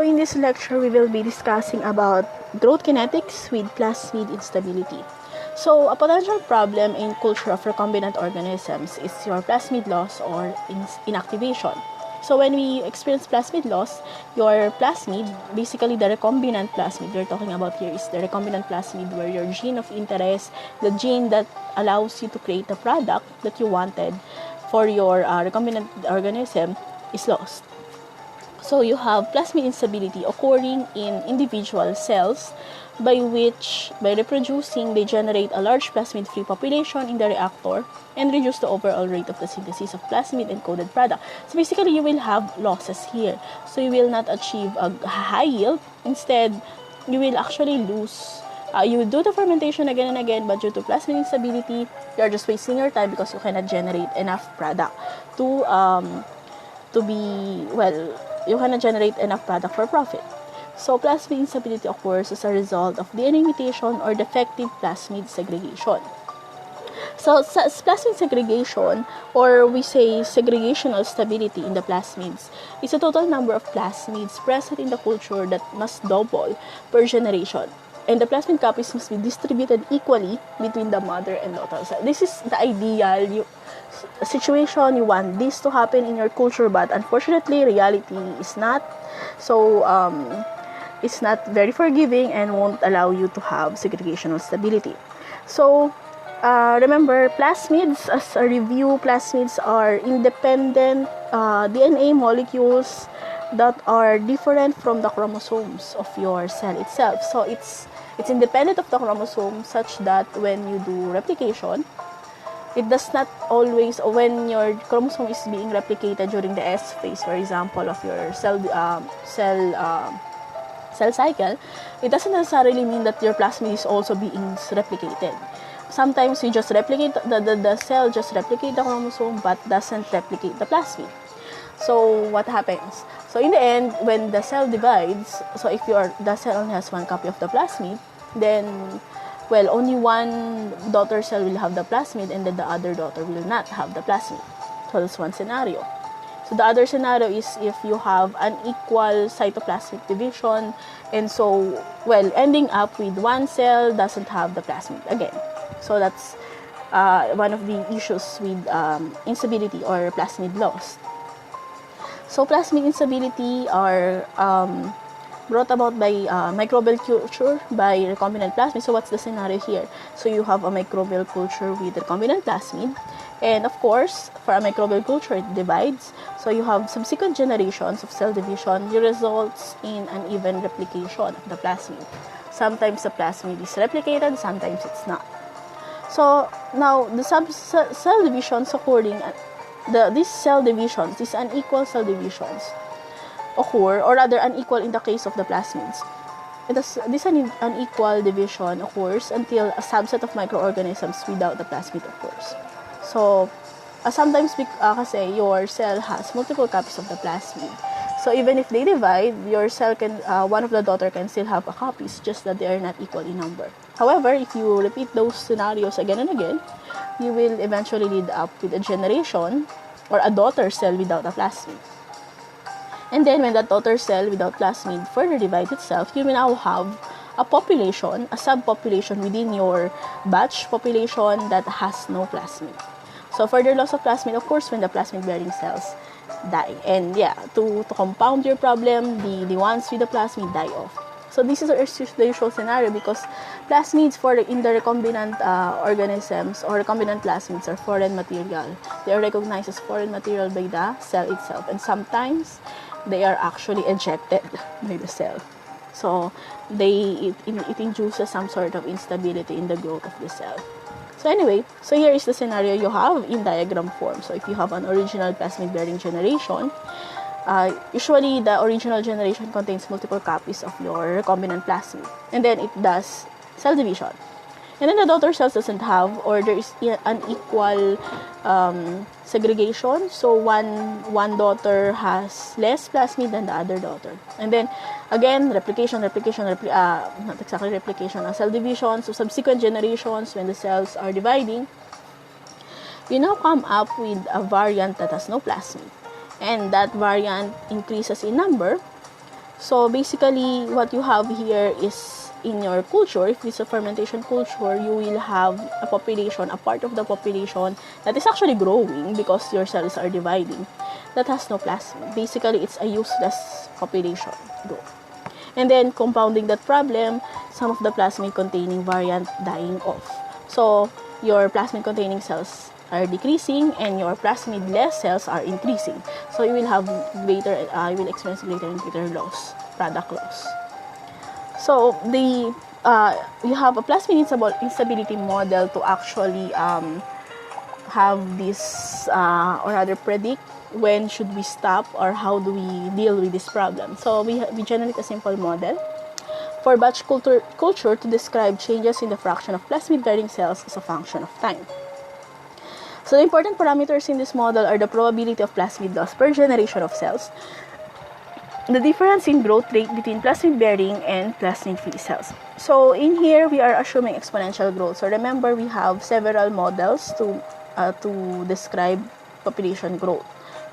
in this lecture, we will be discussing about growth kinetics with plasmid instability. So, a potential problem in culture of recombinant organisms is your plasmid loss or inactivation. So, when we experience plasmid loss, your plasmid, basically the recombinant plasmid we're talking about here is the recombinant plasmid, where your gene of interest, the gene that allows you to create the product that you wanted for your recombinant organism, is lost. So you have plasmid instability occurring in individual cells by reproducing, they generate a large plasmid-free population in the reactor and reduce the overall rate of the synthesis of plasmid-encoded product. So basically, you will have losses here. So you will not achieve a high yield. Instead, you will actually lose. You will do the fermentation again and again, but due to plasmid instability, you are just wasting your time because you cannot generate enough product you cannot generate enough product for profit. So, plasmid instability occurs as a result of DNA mutation or defective plasmid segregation. So, plasmid segregation, or we say segregational stability in the plasmids, is a total number of plasmids present in the culture that must double per generation. And the plasmid copies must be distributed equally between the mother and daughter cell. This is the ideal situation. You want this to happen in your culture, but unfortunately, reality is not. So, it's not very forgiving and won't allow you to have segregational stability. So, remember, plasmids, as a review, plasmids are independent DNA molecules that are different from the chromosomes of your cell itself. So, it's independent of the chromosome, such that when you do replication, it does not always, when your chromosome is being replicated during the S phase, for example, of your cell cycle, it doesn't necessarily mean that your plasmid is also being replicated. Sometimes you just replicate, the cell just replicate the chromosome but doesn't replicate the plasmid. So what happens? So in the end, when the cell divides, so if the cell only has one copy of the plasmid, then only one daughter cell will have the plasmid and then the other daughter will not have the plasmid. So that's one scenario. So the other scenario is if you have unequal cytoplasmic division, and so, ending up with one cell doesn't have the plasmid again. So that's one of the issues with instability or plasmid loss. So plasmid instability are brought about by microbial culture by recombinant plasmid. So what's the scenario here? So you have a microbial culture with recombinant plasmid, and of course, for a microbial culture, it divides. So you have subsequent generations of cell division. It results in uneven replication of the plasmid. Sometimes the plasmid is replicated, sometimes it's not. So now the cell divisions occurring, these unequal cell divisions occur, or rather unequal in the case of the plasmids. This unequal division occurs until a subset of microorganisms without the plasmid occurs. So, sometimes kasi your cell has multiple copies of the plasmid. So, even if they divide, your cell one of the daughter can still have a copy, it's just that they are not equal in number. However, if you repeat those scenarios again and again, you will eventually lead up with a generation or a daughter cell without a plasmid. And then, when that daughter cell without plasmid further divides itself, you will now have a population, a subpopulation within your batch population that has no plasmid. So, further loss of plasmid, of course, when the plasmid-bearing cells die. And to compound your problem, the ones with the plasmid die off. So, this is the usual scenario because plasmids in the recombinant organisms or recombinant plasmids are foreign material. They are recognized as foreign material by the cell itself. And sometimes, they are actually ejected by the cell. So, it induces some sort of instability in the growth of the cell. So anyway, so here is the scenario you have in diagram form. So if you have an original plasmid-bearing generation, usually the original generation contains multiple copies of your recombinant plasmid. And then it does cell division. And then the daughter cells doesn't have, or there is unequal segregation. So one daughter has less plasmid than the other daughter. And then again, not exactly replication, cell division. So subsequent generations, when the cells are dividing, you now come up with a variant that has no plasmid. And that variant increases in number So basically, what you have here is in your culture, if it's a fermentation culture, you will have a population, a part of the population that is actually growing because your cells are dividing, that has no plasmid. Basically, it's a useless population growth. And then, compounding that problem, some of the plasmid-containing variant dying off. So, your plasmid-containing cells are decreasing and your plasmid-less cells are increasing. So, you will have greater, you will experience greater and greater loss, product loss. So, you have a plasmid instability model to actually have this, or rather predict when should we stop or how do we deal with this problem. So, we generate a simple model for batch culture to describe changes in the fraction of plasmid-bearing cells as a function of time. So, the important parameters in this model are the probability of plasmid loss per generation of cells, the difference in growth rate between plasmid-bearing and plasmid-free cells. So, in here, we are assuming exponential growth. So, remember, we have several models to describe population growth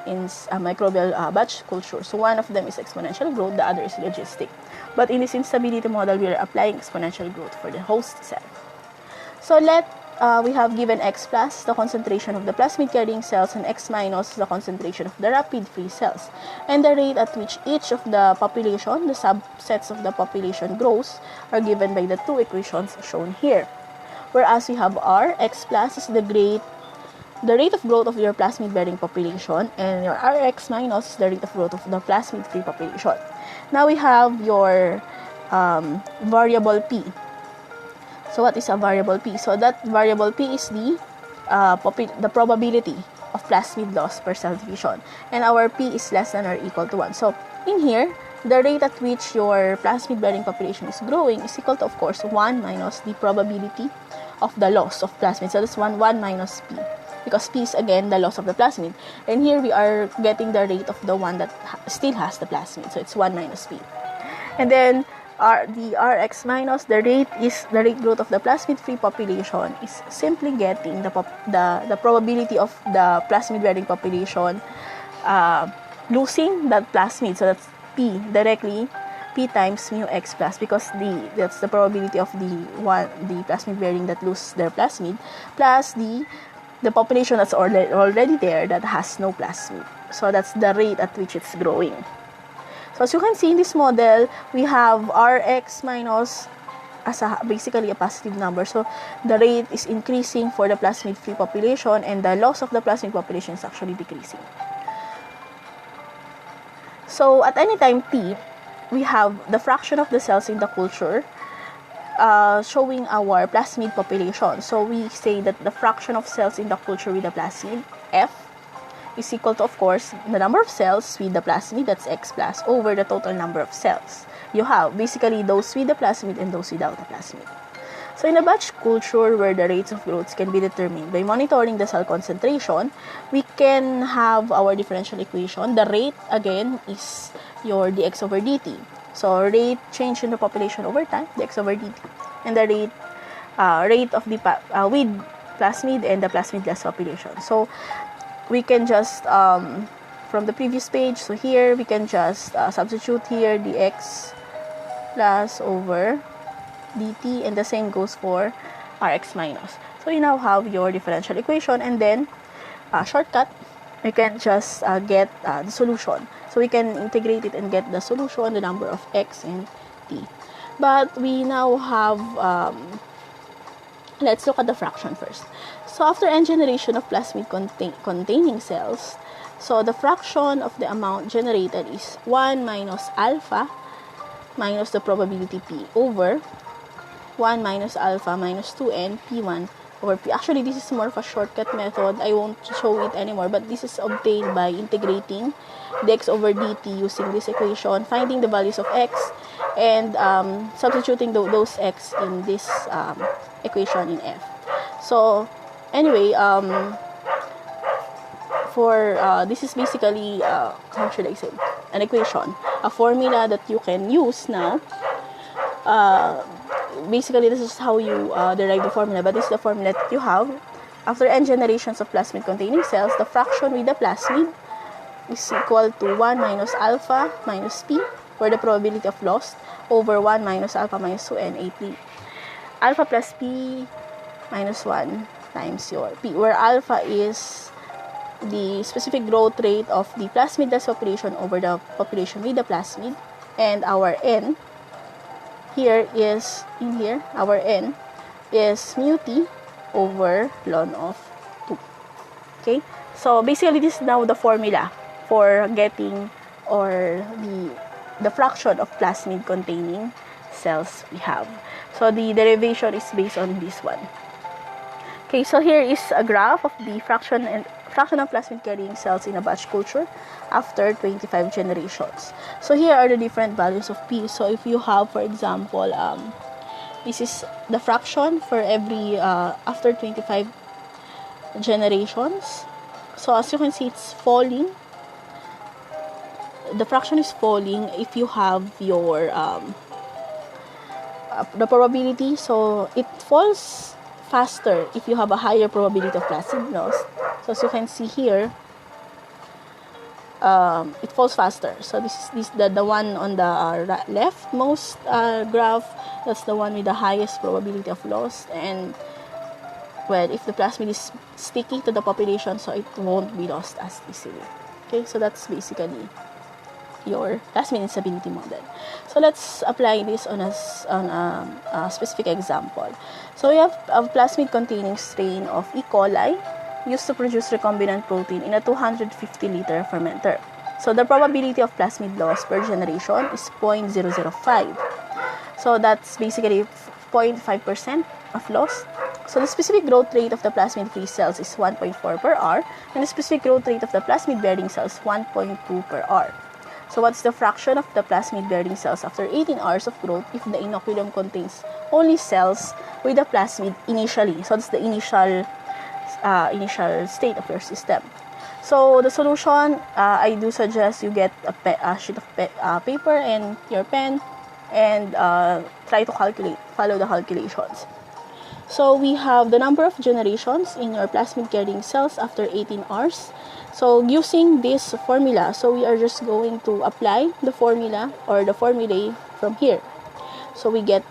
in microbial batch culture. So, one of them is exponential growth, the other is logistic. But in this instability model, we are applying exponential growth for the host cell. So, we have given X plus, the concentration of the plasmid-carrying cells, and X minus, the concentration of the rapid-free cells. And the rate at which each of the population, the subsets of the population grows, are given by the two equations shown here. Whereas we have R, X plus is the rate of growth of your plasmid-bearing population, and your Rx minus is the rate of growth of the plasmid-free population. Now we have your variable P. So what is a variable P? So that variable P is the probability of plasmid loss per cell division. And our P is less than or equal to 1. So in here, the rate at which your plasmid-bearing population is growing is equal to, of course, 1 minus the probability of the loss of plasmid. So that's 1 minus P. Because P is, again, the loss of the plasmid. And here we are getting the rate of the one that still has the plasmid. So it's 1 minus P. And then the Rx minus, the rate growth of the plasmid-free population is simply getting the probability of the plasmid-bearing population losing that plasmid. So that's P directly, P times mu X plus, because that's the probability of the plasmid-bearing that lose their plasmid, plus the population that's already there that has no plasmid. So that's the rate at which it's growing. So as you can see in this model, we have Rx minus as basically a positive number. So the rate is increasing for the plasmid-free population, and the loss of the plasmid population is actually decreasing. So at any time t, we have the fraction of the cells in the culture showing our plasmid population. So we say that the fraction of cells in the culture with the plasmid, F, is equal to, of course, the number of cells with the plasmid, that's X plus, over the total number of cells you have. Basically, those with the plasmid and those without the plasmid. So in a batch culture where the rates of growth can be determined by monitoring the cell concentration, we can have our differential equation. The rate, again, is your dx over dt. So rate change in the population over time, dx over dt. And the rate of the with plasmid and the plasmid-less population. So we can just, from the previous page, so here we can just substitute here dx plus over dt, and the same goes for Rx minus. So you now have your differential equation, and then shortcut, we can just get the solution. So we can integrate it and get the solution, the number of x and t. But we now have, let's look at the fraction first. So after n generation of plasmid containing cells, so the fraction of the amount generated is 1 minus alpha minus the probability p over 1 minus alpha minus 2n p1 over p. Actually, this is more of a shortcut method. I won't show it anymore, but this is obtained by integrating dx over dt using this equation, finding the values of x, and substituting those x in this equation in F. So anyway, this is basically, how should I say, an equation, a formula that you can use now. Basically, this is how you derive the formula, but this is the formula that you have. After n generations of plasmid containing cells, the fraction with the plasmid is equal to 1 minus alpha minus p for the probability of loss over 1 minus alpha minus 2 and 8p. Alpha plus p minus 1 times your p, where alpha is the specific growth rate of the plasmid-less population over the population with the plasmid, and our n here is, our n is mu t over ln of 2. Okay, so basically this is now the formula for getting or the fraction of plasmid containing cells we have. So the derivation is based on this one. Okay, so here is a graph of the fraction of plasmid carrying cells in a batch culture after 25 generations. So here are the different values of p. So if you have, for example, this is the fraction for every after 25 generations. So as you can see, it's falling. The fraction is falling if you have your the probability. So it falls faster if you have a higher probability of plasmid loss. So as you can see here, it falls faster. So this is the one on the leftmost graph. That's the one with the highest probability of loss. And well, if the plasmid is sticking to the population, so it won't be lost as easily. Okay, so that's basically your plasmid instability model. So let's apply this on a specific example. So we have a plasmid containing strain of E. coli used to produce recombinant protein in a 250-liter fermenter. So the probability of plasmid loss per generation is 0.005. So that's basically 0.5% of loss. So the specific growth rate of the plasmid-free cells is 1.4 per hour, and the specific growth rate of the plasmid-bearing cells 1.2 per hour. So what's the fraction of the plasmid-bearing cells after 18 hours of growth if the inoculum contains only cells with the plasmid initially? So that's the initial state of your system. So the solution, I do suggest you get a sheet of paper and your pen and try to follow the calculations. So we have the number of generations in your plasmid carrying cells after 18 hours. So using this formula, so we are just going to apply the formula or the formulae from here. So we get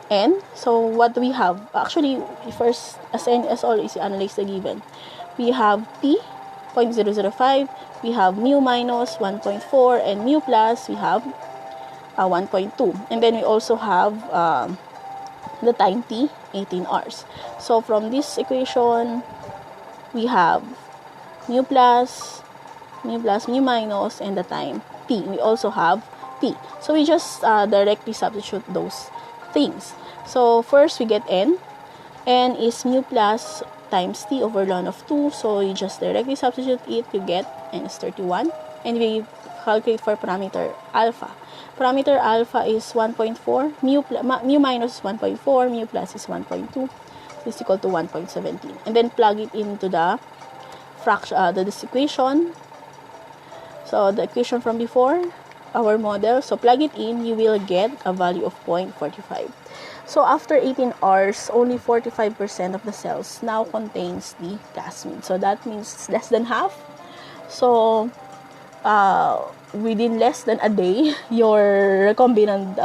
n. So what we have, actually first, as always, you analyze the given. We have p 0.005, we have mu minus 1.4, and mu plus we have 1.2. And then we also have the time t, 18 hours. So from this equation, we have mu plus, mu minus, and the time t. We also have t. So we just directly substitute those things. So first we get n. N is mu plus times t over ln of 2. So you just directly substitute it. You get n is 31. And we calculate for parameter alpha. Parameter alpha is 1.4. Mu minus is 1.4. Mu plus is 1.2. This is equal to 1.17. And then plug it into the fraction, this equation. So the equation from before, our model. So plug it in, you will get a value of 0.45. So after 18 hours, only 45% of the cells now contains the plasmid. So that means it's less than half. So within less than a day, your recombinant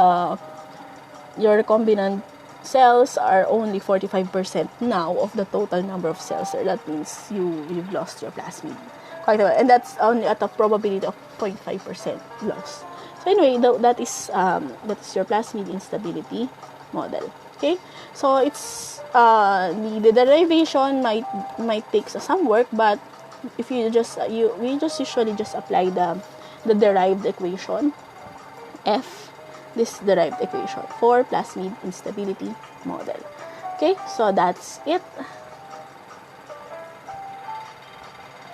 cells are only 45% now of the total number of cells. So that means you've lost your plasmid. Quite a bit. And that's only at a probability of 0.5% loss. So anyway, that is your plasmid instability model. Okay, so it's the derivation might take some work, but if we just usually just apply the derived equation this derived equation for plasmid instability model. Okay, so that's it.